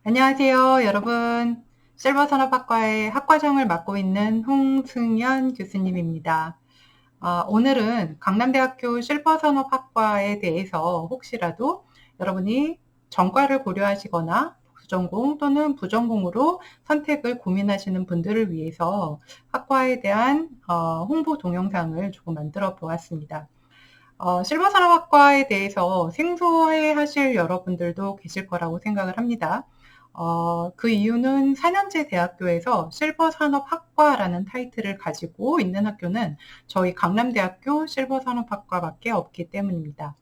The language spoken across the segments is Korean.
안녕하세요, 여러분. 실버산업학과의 학과정을 맡고 있는 홍승연 교수님입니다. 오늘은 강남대학교 실버산업학과에 대해서 혹시라도 여러분이 전과를 고려하시거나 부전공 또는 부전공으로 선택을 고민하시는 분들을 위해서 학과에 대한 홍보 동영상을 조금 만들어 보았습니다. 실버산업학과에 대해서 생소해 하실 여러분들도 계실 거라고 생각을 합니다. 그 이유는 4년제 대학교에서 실버산업학과라는 타이틀을 가지고 있는 학교는 저희 강남대학교 실버산업학과밖에 없기 때문입니다.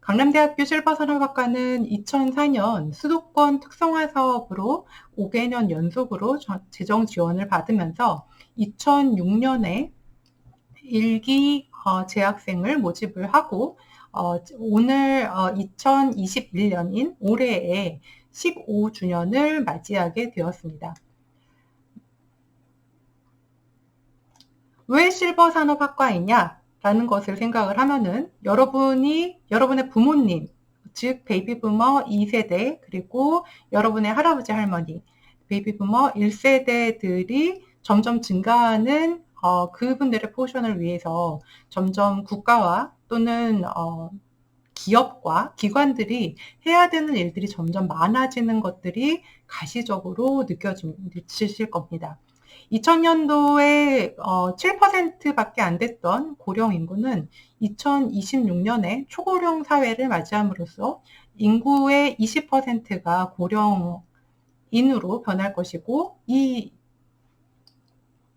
강남대학교 실버산업학과는 2004년 수도권 특성화 사업으로 5개년 연속으로 재정 지원을 받으면서 2006년에 1기 재학생을 모집을 하고 오늘 2021년인 올해에 15주년을 맞이하게 되었습니다. 왜 실버산업학과이냐? 라는 것을 생각을 하면은 여러분의 부모님, 즉 베이비부머 2세대, 그리고 여러분의 할아버지 할머니, 베이비부머 1세대들이 점점 증가하는 그분들의 포션을 위해서 점점 국가와 또는 기업과 기관들이 해야 되는 일들이 점점 많아지는 것들이 가시적으로 느껴지실 겁니다. 2000년도에 7%밖에 안 됐던 고령 인구는 2026년에 초고령 사회를 맞이함으로써 인구의 20%가 고령인으로 변할 것이고, 이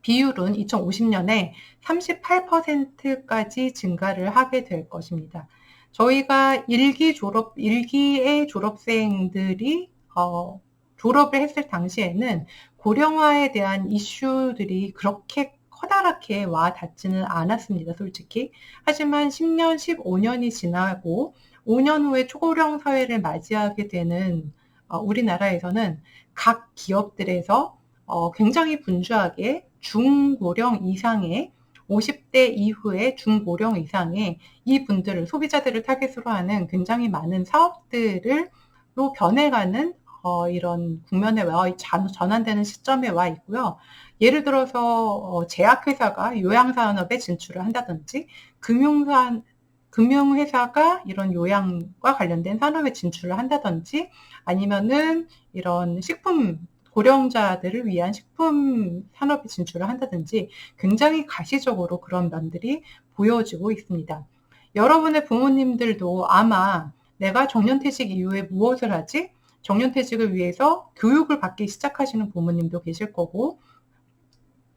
비율은 2050년에 38%까지 증가를 하게 될 것입니다. 저희가 1기의 졸업생들이 졸업을 했을 당시에는 고령화에 대한 이슈들이 그렇게 커다랗게 와 닿지는 않았습니다, 솔직히. 하지만 10년, 15년이 지나고 5년 후에 초고령 사회를 맞이하게 되는 우리나라에서는 각 기업들에서 굉장히 분주하게 중고령 이상의 50대 이후의 중고령 이상의 이 분들을, 소비자들을 타겟으로 하는 굉장히 많은 사업들로 변해가는 이런 국면에 전환되는 시점에 와 있고요. 예를 들어서 제약회사가 요양산업에 진출을 한다든지, 금융회사가 이런 요양과 관련된 산업에 진출을 한다든지, 아니면은 이런 고령자들을 위한 식품 산업에 진출을 한다든지 굉장히 가시적으로 그런 면들이 보여지고 있습니다. 여러분의 부모님들도 아마 내가 정년퇴직 이후에 무엇을 하지? 정년퇴직을 위해서 교육을 받기 시작하시는 부모님도 계실 거고,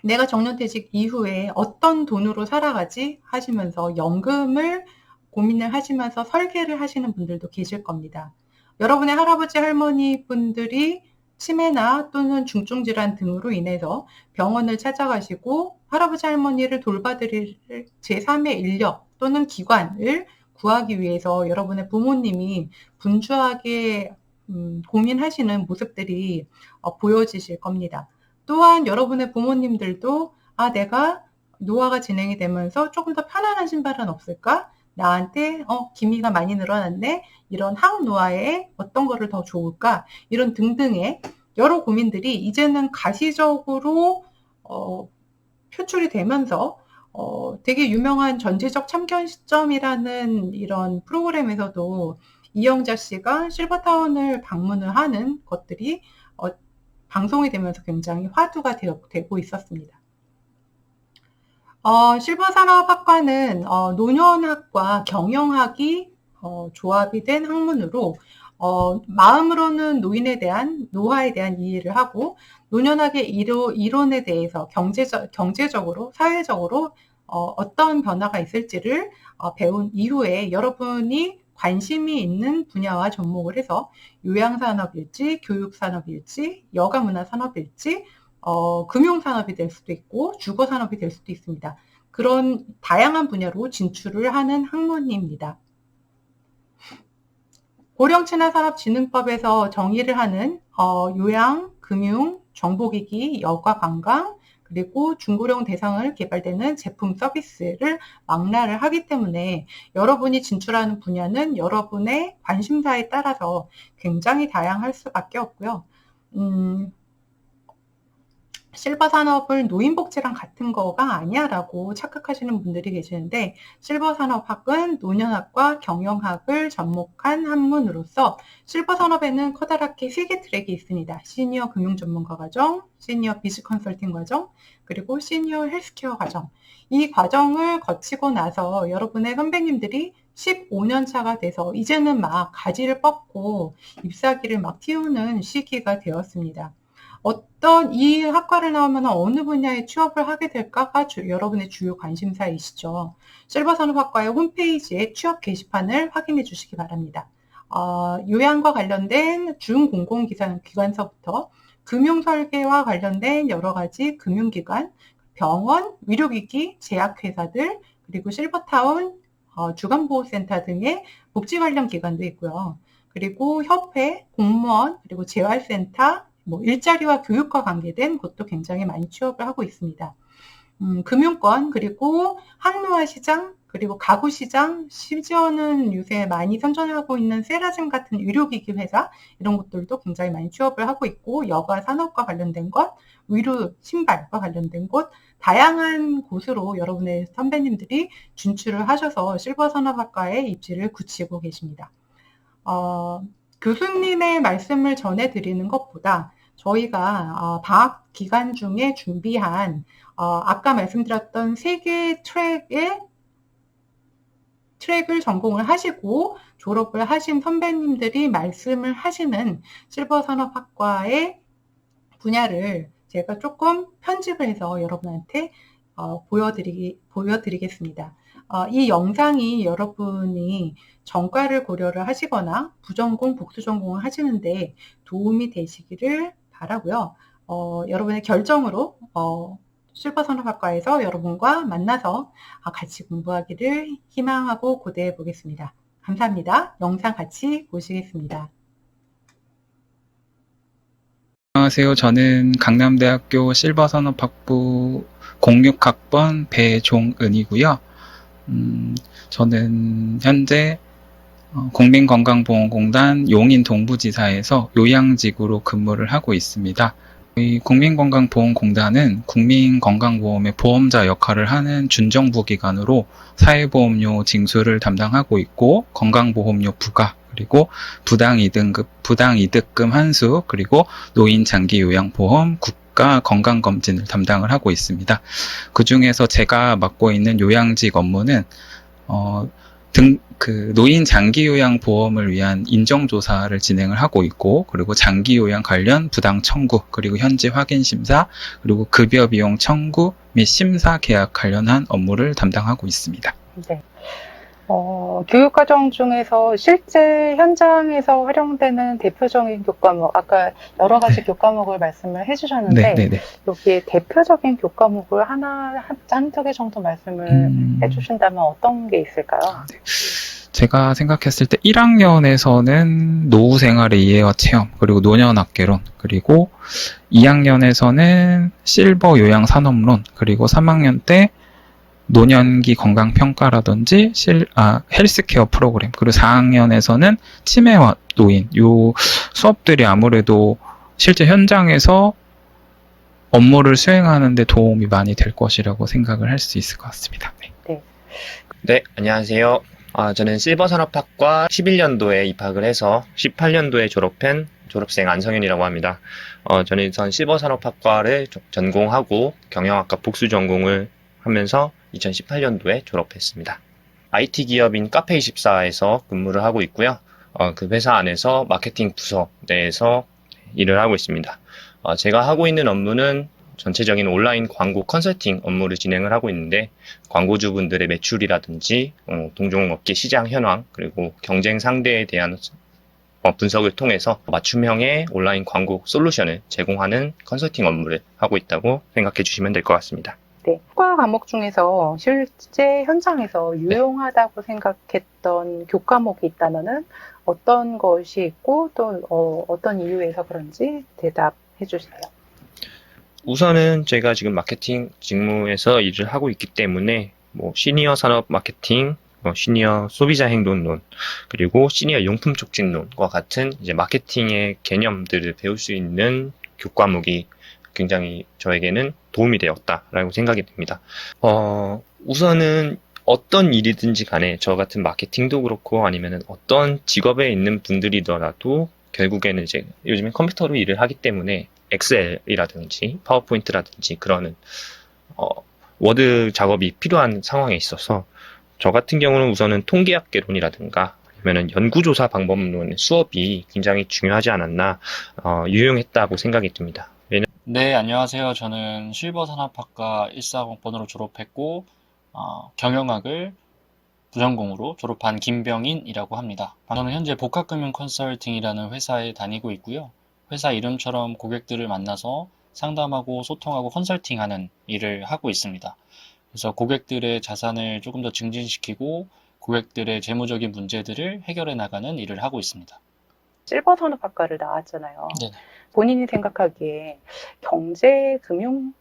내가 정년퇴직 이후에 어떤 돈으로 살아가지? 하시면서 연금을 고민을 하시면서 설계를 하시는 분들도 계실 겁니다. 여러분의 할아버지 할머니 분들이 치매나 또는 중증질환 등으로 인해서 병원을 찾아가시고 할아버지 할머니를 돌봐드릴 제3의 인력 또는 기관을 구하기 위해서 여러분의 부모님이 분주하게 고민하시는 모습들이 보여지실 겁니다. 또한 여러분의 부모님들도 내가 노화가 진행이 되면서 조금 더 편안한 신발은 없을까? 나한테 기미가 많이 늘어났네. 이런 항노화에 어떤 거를 더 좋을까? 이런 등등의 여러 고민들이 이제는 가시적으로 표출이 되면서 되게 유명한 전지적 참견 시점이라는 이런 프로그램에서도 이영자 씨가 실버타운을 방문을 하는 것들이 방송이 되면서 굉장히 화두가 되고 있었습니다. 실버산업학과는 노년학과 경영학이 조합이 된 학문으로 마음으로는 노화에 대한 이해를 하고, 노년학의 이론에 대해서 경제적으로, 사회적으로 어떤 변화가 있을지를 배운 이후에 여러분이 관심이 있는 분야와 접목을 해서 요양산업일지, 교육산업일지, 여가문화산업일지, 금융산업이 될 수도 있고 주거산업이 될 수도 있습니다. 그런 다양한 분야로 진출을 하는 학문입니다. 고령친화산업진흥법에서 정의를 하는 요양, 금융, 정보기기, 여가관광, 그리고 중고령 대상을 개발되는 제품 서비스를 망라를 하기 때문에 여러분이 진출하는 분야는 여러분의 관심사에 따라서 굉장히 다양할 수밖에 없고요. 실버 산업을 노인복지랑 같은 거가 아니야 라고 착각하시는 분들이 계시는데, 실버 산업학은 노년학과 경영학을 접목한 학문으로서 실버 산업에는 커다랗게 3개 트랙이 있습니다. 시니어 금융 전문가 과정, 시니어 비즈 컨설팅 과정, 그리고 시니어 헬스케어 과정. 이 과정을 거치고 나서 여러분의 선배님들이 15년 차가 돼서 이제는 막 가지를 뻗고 잎사귀를 막 틔우는 시기가 되었습니다. 어떤 이 학과를 나오면 어느 분야에 취업을 하게 될까가 여러분의 주요 관심사이시죠. 실버산업학과의 홈페이지에 취업 게시판을 확인해 주시기 바랍니다. 요양과 관련된 중공공기관서부터 금융설계와 관련된 여러 가지 금융기관, 병원, 의료기기, 제약회사들, 그리고 실버타운, 주간보호센터 등의 복지 관련 기관도 있고요. 그리고 협회, 공무원, 그리고 재활센터, 일자리와 교육과 관계된 곳도 굉장히 많이 취업을 하고 있습니다. 금융권, 그리고 항로화 시장, 그리고 가구 시장, 심지어는 요새 많이 선전하고 있는 세라즘 같은 의료기기 회사, 이런 것들도 굉장히 많이 취업을 하고 있고, 여가 산업과 관련된 것, 의류 신발과 관련된 곳, 다양한 곳으로 여러분의 선배님들이 진출을 하셔서 실버산업학과에 입지를 굳히고 계십니다. 교수님의 말씀을 전해드리는 것보다 저희가 방학 기간 중에 준비한 아까 말씀드렸던 3개의 트랙을 전공을 하시고 졸업을 하신 선배님들이 말씀을 하시는 실버산업학과의 분야를 제가 조금 편집을 해서 여러분한테 보여드리겠습니다. 이 영상이 여러분이 전과를 고려를 하시거나 부전공, 복수전공을 하시는데 도움이 되시기를 바라고요. 여러분의 결정으로 실버산업학과에서 여러분과 만나서 같이 공부하기를 희망하고 고대해 보겠습니다. 감사합니다. 영상 같이 보시겠습니다. 안녕하세요. 저는 강남대학교 실버산업학부 06학번 배종은이고요. 저는 현재 국민건강보험공단 용인동부지사에서 요양직으로 근무를 하고 있습니다. 이 국민건강보험공단은 국민건강보험의 보험자 역할을 하는 준정부기관으로 사회보험료 징수를 담당하고 있고, 건강보험료 부과, 그리고 부당이득금 환수, 그리고 노인장기요양보험, 국가 건강검진을 담당을 하고 있습니다. 그 중에서 제가 맡고 있는 요양직 업무는 노인 장기요양 보험을 위한 인정조사를 진행을 하고 있고, 그리고 장기요양 관련 부당 청구, 그리고 현지 확인 심사, 그리고 급여 비용 청구 및 심사 계약 관련한 업무를 담당하고 있습니다. 네. 교육과정 중에서 실제 현장에서 활용되는 대표적인 교과목, 아까 여러 가지 교과목을 말씀을 해주셨는데, 여기에 대표적인 교과목을 한두 개 정도 말씀을 해주신다면 어떤 게 있을까요? 제가 생각했을 때 1학년에서는 노후생활의 이해와 체험, 그리고 노년학개론, 그리고 2학년에서는 실버 요양산업론, 그리고 3학년 때 노년기 건강평가라든지 헬스케어 프로그램, 그리고 4학년에서는 치매와 노인, 요 수업들이 아무래도 실제 현장에서 업무를 수행하는 데 도움이 많이 될 것이라고 생각을 할 수 있을 것 같습니다. 네, 안녕하세요. 저는 실버산업학과 11년도에 입학을 해서 18년도에 졸업한 졸업생 안성현이라고 합니다. 저는 실버산업학과를 전공하고 경영학과 복수 전공을 하면서 2018년도에 졸업했습니다. IT 기업인 카페24에서 근무를 하고 있고요. 그 회사 안에서 마케팅 부서 내에서 일을 하고 있습니다. 제가 하고 있는 업무는 전체적인 온라인 광고 컨설팅 업무를 진행을 하고 있는데 광고주분들의 매출이라든지 동종업계 시장 현황 그리고 경쟁 상대에 대한 분석을 통해서 맞춤형의 온라인 광고 솔루션을 제공하는 컨설팅 업무를 하고 있다고 생각해 주시면 될 것 같습니다. 네. 교과 과목 중에서 실제 현장에서 유용하다고 생각했던 교과목이 있다면은 어떤 것이 있고 또 어떤 이유에서 그런지 대답해 주세요. 우선은 제가 지금 마케팅 직무에서 일을 하고 있기 때문에 시니어 산업 마케팅, 시니어 소비자 행동론, 그리고 시니어 용품 촉진론과 같은 이제 마케팅의 개념들을 배울 수 있는 교과목이 굉장히 저에게는 도움이 되었다라고 생각이 됩니다. 우선은 어떤 일이든지 간에 저 같은 마케팅도 그렇고 아니면은 어떤 직업에 있는 분들이더라도 결국에는 이제 요즘엔 컴퓨터로 일을 하기 때문에 엑셀이라든지 파워포인트라든지 그런 워드 작업이 필요한 상황에 있어서 저 같은 경우는 우선은 통계학개론이라든가 아니면은 연구조사 방법론의 수업이 굉장히 중요하지 않았나 유용했다고 생각이 듭니다. 네, 안녕하세요. 저는 실버산업학과 140번으로 졸업했고, 경영학을 부전공으로 졸업한 김병인이라고 합니다. 저는 현재 복합금융 컨설팅이라는 회사에 다니고 있고요. 회사 이름처럼 고객들을 만나서 상담하고 소통하고 컨설팅하는 일을 하고 있습니다. 그래서 고객들의 자산을 조금 더 증진시키고 고객들의 재무적인 문제들을 해결해 나가는 일을 하고 있습니다. 실버산업학과를 나왔잖아요. 네. 본인이 생각하기에 경제, 금융,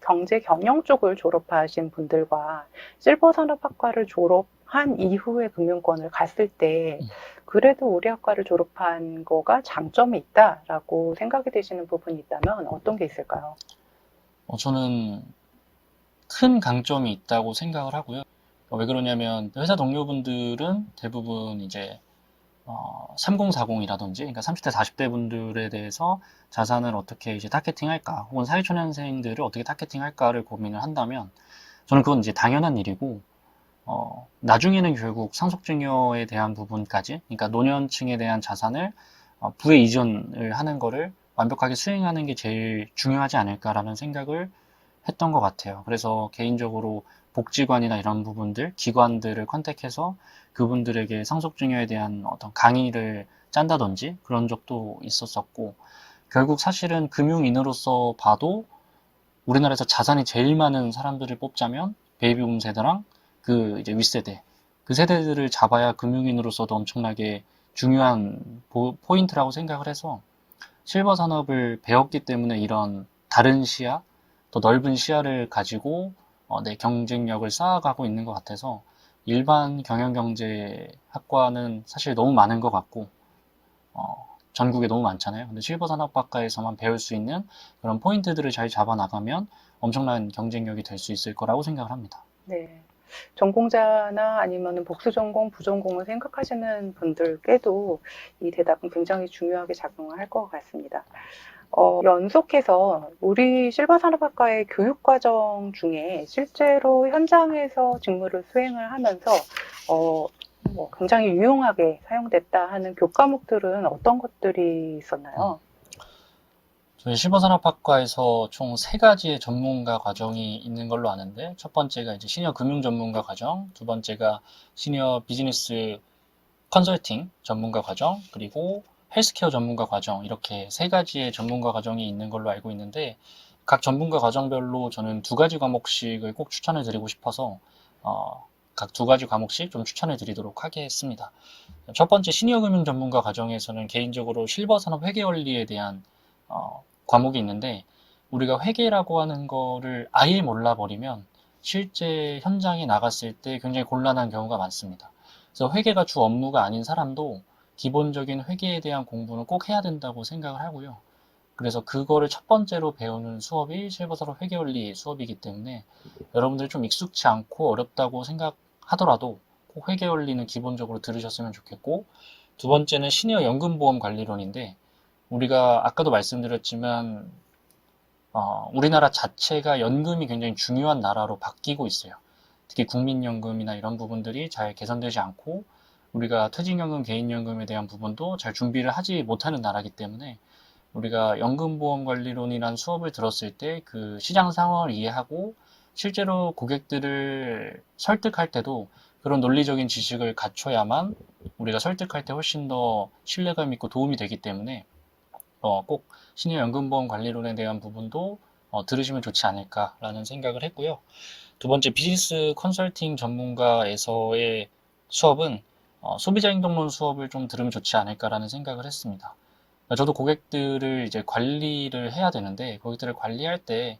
경제 경영 쪽을 졸업하신 분들과 실버산업학과를 졸업한 이후에 금융권을 갔을 때 그래도 우리 학과를 졸업한 거가 장점이 있다라고 생각이 되시는 부분이 있다면 어떤 게 있을까요? 저는 큰 강점이 있다고 생각을 하고요. 왜 그러냐면 회사 동료분들은 대부분 이제 3040이라든지, 그러니까 30대, 40대 분들에 대해서 자산을 어떻게 이제 타겟팅 할까, 혹은 사회초년생들을 어떻게 타겟팅 할까를 고민을 한다면, 저는 그건 이제 당연한 일이고, 나중에는 결국 상속증여에 대한 부분까지, 그러니까 노년층에 대한 자산을 부에 이전을 하는 거를 완벽하게 수행하는 게 제일 중요하지 않을까라는 생각을 했던 것 같아요. 그래서 개인적으로 복지관이나 이런 부분들, 기관들을 컨택해서 그분들에게 상속증여에 대한 어떤 강의를 짠다든지 그런 적도 있었었고, 결국 사실은 금융인으로서 봐도 우리나라에서 자산이 제일 많은 사람들을 뽑자면 베이비붐 세대랑 그 이제 윗세대, 그 세대들을 잡아야 금융인으로서도 엄청나게 중요한 포인트라고 생각을 해서 실버 산업을 배웠기 때문에 이런 다른 시야, 더 넓은 시야를 가지고 내 경쟁력을 쌓아가고 있는 것 같아서 일반 경영경제학과는 사실 너무 많은 것 같고 전국에 너무 많잖아요. 근데 실버산업학과에서만 배울 수 있는 그런 포인트들을 잘 잡아나가면 엄청난 경쟁력이 될 수 있을 거라고 생각을 합니다. 네. 전공자나 아니면 복수 전공, 부전공을 생각하시는 분들께도 이 대답은 굉장히 중요하게 작용을 할 것 같습니다. 연속해서 우리 실버산업학과의 교육과정 중에 실제로 현장에서 직무를 수행을 하면서 굉장히 유용하게 사용됐다 하는 교과목들은 어떤 것들이 있었나요? 저희 실버산업학과에서 총 3가지의 전문가 과정이 있는 걸로 아는데, 첫 번째가 이제 시니어 금융 전문가 과정, 두 번째가 시니어 비즈니스 컨설팅 전문가 과정, 그리고 헬스케어 전문가 과정, 이렇게 3가지의 전문가 과정이 있는 걸로 알고 있는데, 각 전문가 과정별로 저는 2가지 과목씩을 꼭 추천을 드리고 싶어서 각 2가지 과목씩 좀 추천을 드리도록 하겠습니다. 첫 번째 시니어 금융 전문가 과정에서는 개인적으로 실버산업 회계 원리에 대한 과목이 있는데, 우리가 회계라고 하는 거를 아예 몰라버리면 실제 현장에 나갔을 때 굉장히 곤란한 경우가 많습니다. 그래서 회계가 주 업무가 아닌 사람도 기본적인 회계에 대한 공부는 꼭 해야 된다고 생각을 하고요. 그래서 그거를 첫 번째로 배우는 수업이 실버산업 회계원리 수업이기 때문에 여러분들이 좀 익숙치 않고 어렵다고 생각하더라도 꼭 회계원리는 기본적으로 들으셨으면 좋겠고, 두 번째는 시니어 연금보험관리론인데, 우리가 아까도 말씀드렸지만 우리나라 자체가 연금이 굉장히 중요한 나라로 바뀌고 있어요. 특히 국민연금이나 이런 부분들이 잘 개선되지 않고 우리가 퇴직연금, 개인연금에 대한 부분도 잘 준비를 하지 못하는 나라이기 때문에 우리가 연금보험관리론이라는 수업을 들었을 때 그 시장 상황을 이해하고 실제로 고객들을 설득할 때도 그런 논리적인 지식을 갖춰야만 우리가 설득할 때 훨씬 더 신뢰감 있고 도움이 되기 때문에 꼭 시니어 연금보험관리론에 대한 부분도 들으시면 좋지 않을까라는 생각을 했고요. 두 번째, 비즈니스 컨설팅 전문가에서의 수업은 소비자 행동론 수업을 좀 들으면 좋지 않을까라는 생각을 했습니다. 저도 고객들을 이제 관리를 해야 되는데, 고객들을 관리할 때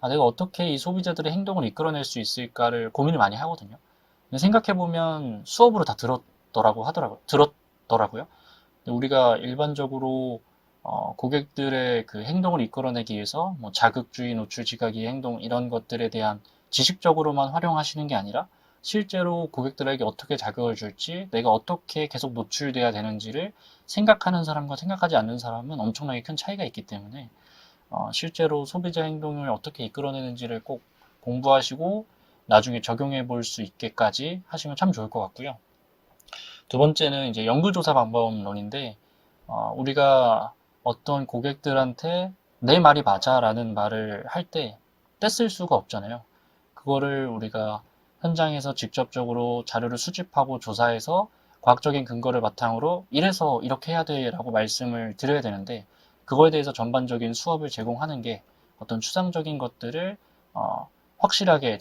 내가 어떻게 이 소비자들의 행동을 이끌어낼 수 있을까를 고민을 많이 하거든요. 근데 생각해보면 수업으로 다 들었더라고요. 근데 우리가 일반적으로 고객들의 그 행동을 이끌어내기 위해서 뭐 자극주의, 노출, 지각의 행동 이런 것들에 대한 지식적으로만 활용하시는 게 아니라 실제로 고객들에게 어떻게 자극을 줄지, 내가 어떻게 계속 노출돼야 되는지를 생각하는 사람과 생각하지 않는 사람은 엄청나게 큰 차이가 있기 때문에 실제로 소비자 행동을 어떻게 이끌어내는지를 꼭 공부하시고 나중에 적용해 볼 수 있게까지 하시면 참 좋을 것 같고요. 두 번째는 이제 연구조사 방법론인데, 우리가 어떤 고객들한테 내 말이 맞아 라는 말을 할 때 떼쓸 수가 없잖아요. 그거를 우리가 현장에서 직접적으로 자료를 수집하고 조사해서 과학적인 근거를 바탕으로 이래서 이렇게 해야 돼 라고 말씀을 드려야 되는데, 그거에 대해서 전반적인 수업을 제공하는 게 어떤 추상적인 것들을 확실하게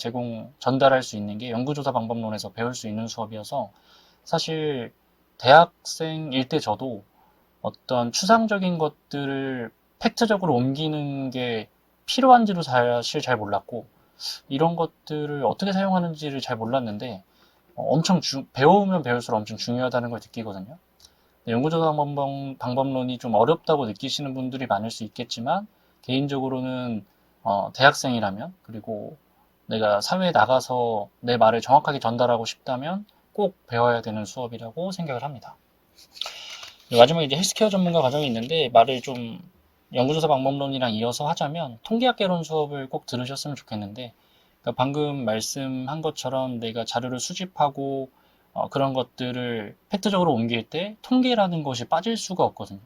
전달할 수 있는 게 연구조사 방법론에서 배울 수 있는 수업이어서, 사실 대학생일 때 저도 어떤 추상적인 것들을 팩트적으로 옮기는 게 필요한지도 사실 잘 몰랐고, 이런 것들을 어떻게 사용하는지를 잘 몰랐는데 배우면 배울수록 엄청 중요하다는 걸 느끼거든요. 연구조사 방법론이 좀 어렵다고 느끼시는 분들이 많을 수 있겠지만, 개인적으로는 대학생이라면, 그리고 내가 사회에 나가서 내 말을 정확하게 전달하고 싶다면 꼭 배워야 되는 수업이라고 생각을 합니다. 마지막에 이제 헬스케어 전문가 과정이 있는데, 말을 좀 연구조사 방법론이랑 이어서 하자면 통계학개론 수업을 꼭 들으셨으면 좋겠는데, 그러니까 방금 말씀한 것처럼 내가 자료를 수집하고 그런 것들을 팩트적으로 옮길 때 통계라는 것이 빠질 수가 없거든요.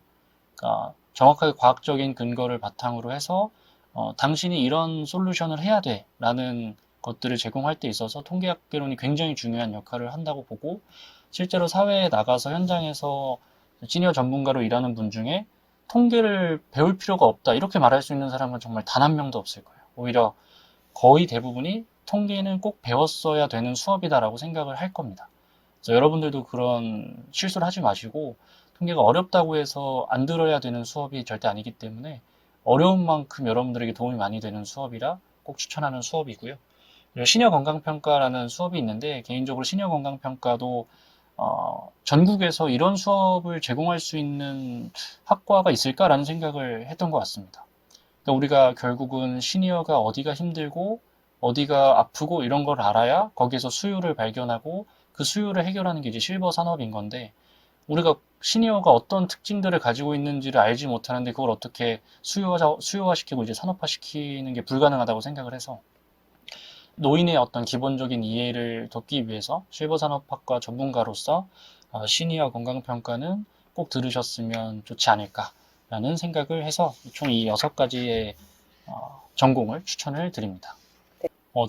그러니까 정확하게 과학적인 근거를 바탕으로 해서 당신이 이런 솔루션을 해야 돼 라는 것들을 제공할 때 있어서 통계학개론이 굉장히 중요한 역할을 한다고 보고, 실제로 사회에 나가서 현장에서 시니어 전문가로 일하는 분 중에 통계를 배울 필요가 없다 이렇게 말할 수 있는 사람은 정말 단 한 명도 없을 거예요. 오히려 거의 대부분이 통계는 꼭 배웠어야 되는 수업이다라고 생각을 할 겁니다. 그래서 여러분들도 그런 실수를 하지 마시고, 통계가 어렵다고 해서 안 들어야 되는 수업이 절대 아니기 때문에 어려운 만큼 여러분들에게 도움이 많이 되는 수업이라 꼭 추천하는 수업이고요. 그리고 시니어 건강평가라는 수업이 있는데, 개인적으로 시니어 건강평가도 전국에서 이런 수업을 제공할 수 있는 학과가 있을까라는 생각을 했던 것 같습니다. 그러니까 우리가 결국은 시니어가 어디가 힘들고 어디가 아프고 이런 걸 알아야 거기에서 수요를 발견하고 그 수요를 해결하는 게 이제 실버 산업인 건데, 우리가 시니어가 어떤 특징들을 가지고 있는지를 알지 못하는데 그걸 어떻게 수요화시키고 이제 산업화시키는 게 불가능하다고 생각을 해서, 노인의 어떤 기본적인 이해를 돕기 위해서 실버산업학과 전문가로서 시니어 건강평가는 꼭 들으셨으면 좋지 않을까라는 생각을 해서 총 이 6가지의 전공을 추천을 드립니다.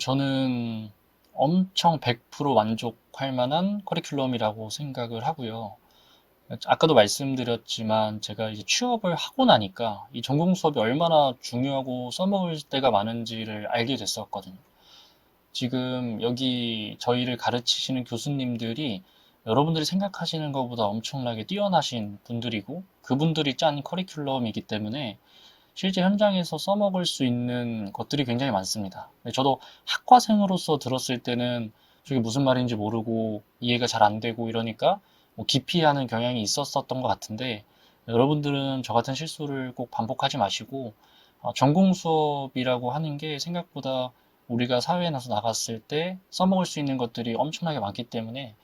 저는 엄청 100% 만족할 만한 커리큘럼이라고 생각을 하고요. 아까도 말씀드렸지만 제가 이제 취업을 하고 나니까 이 전공 수업이 얼마나 중요하고 써먹을 때가 많은지를 알게 됐었거든요. 지금 여기 저희를 가르치시는 교수님들이 여러분들이 생각하시는 것보다 엄청나게 뛰어나신 분들이고, 그분들이 짠 커리큘럼이기 때문에 실제 현장에서 써먹을 수 있는 것들이 굉장히 많습니다. 저도 학과생으로서 들었을 때는 저게 무슨 말인지 모르고 이해가 잘 안 되고 이러니까 뭐 기피하는 경향이 있었던 것 같은데, 여러분들은 저 같은 실수를 꼭 반복하지 마시고 전공 수업이라고 하는 게 생각보다 우리가 사회에 나갔을 때 써먹을 수 있는 것들이 엄청나게 많기 때문에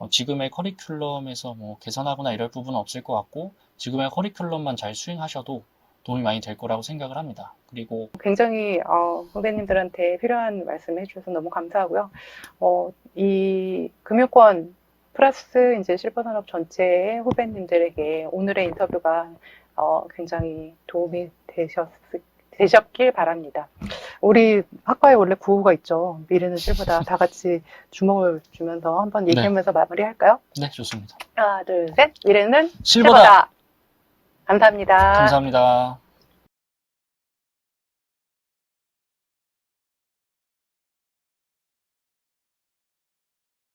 지금의 커리큘럼에서 뭐 개선하거나 이럴 부분은 없을 것 같고, 지금의 커리큘럼만 잘 수행하셔도 도움이 많이 될 거라고 생각을 합니다. 그리고 굉장히 후배님들한테 필요한 말씀 해주셔서 너무 감사하고요. 이 금융권 플러스 이제 실버산업 전체의 후배님들에게 오늘의 인터뷰가 굉장히 도움이 되셨길 바랍니다. 우리 학과에 원래 구호가 있죠. 미래는 실버다. 다 같이 주먹을 주면서 한번 얘기하면서 마무리할까요? 네, 좋습니다. 하나, 둘, 셋. 미래는 실버다. 실버다. 감사합니다. 감사합니다.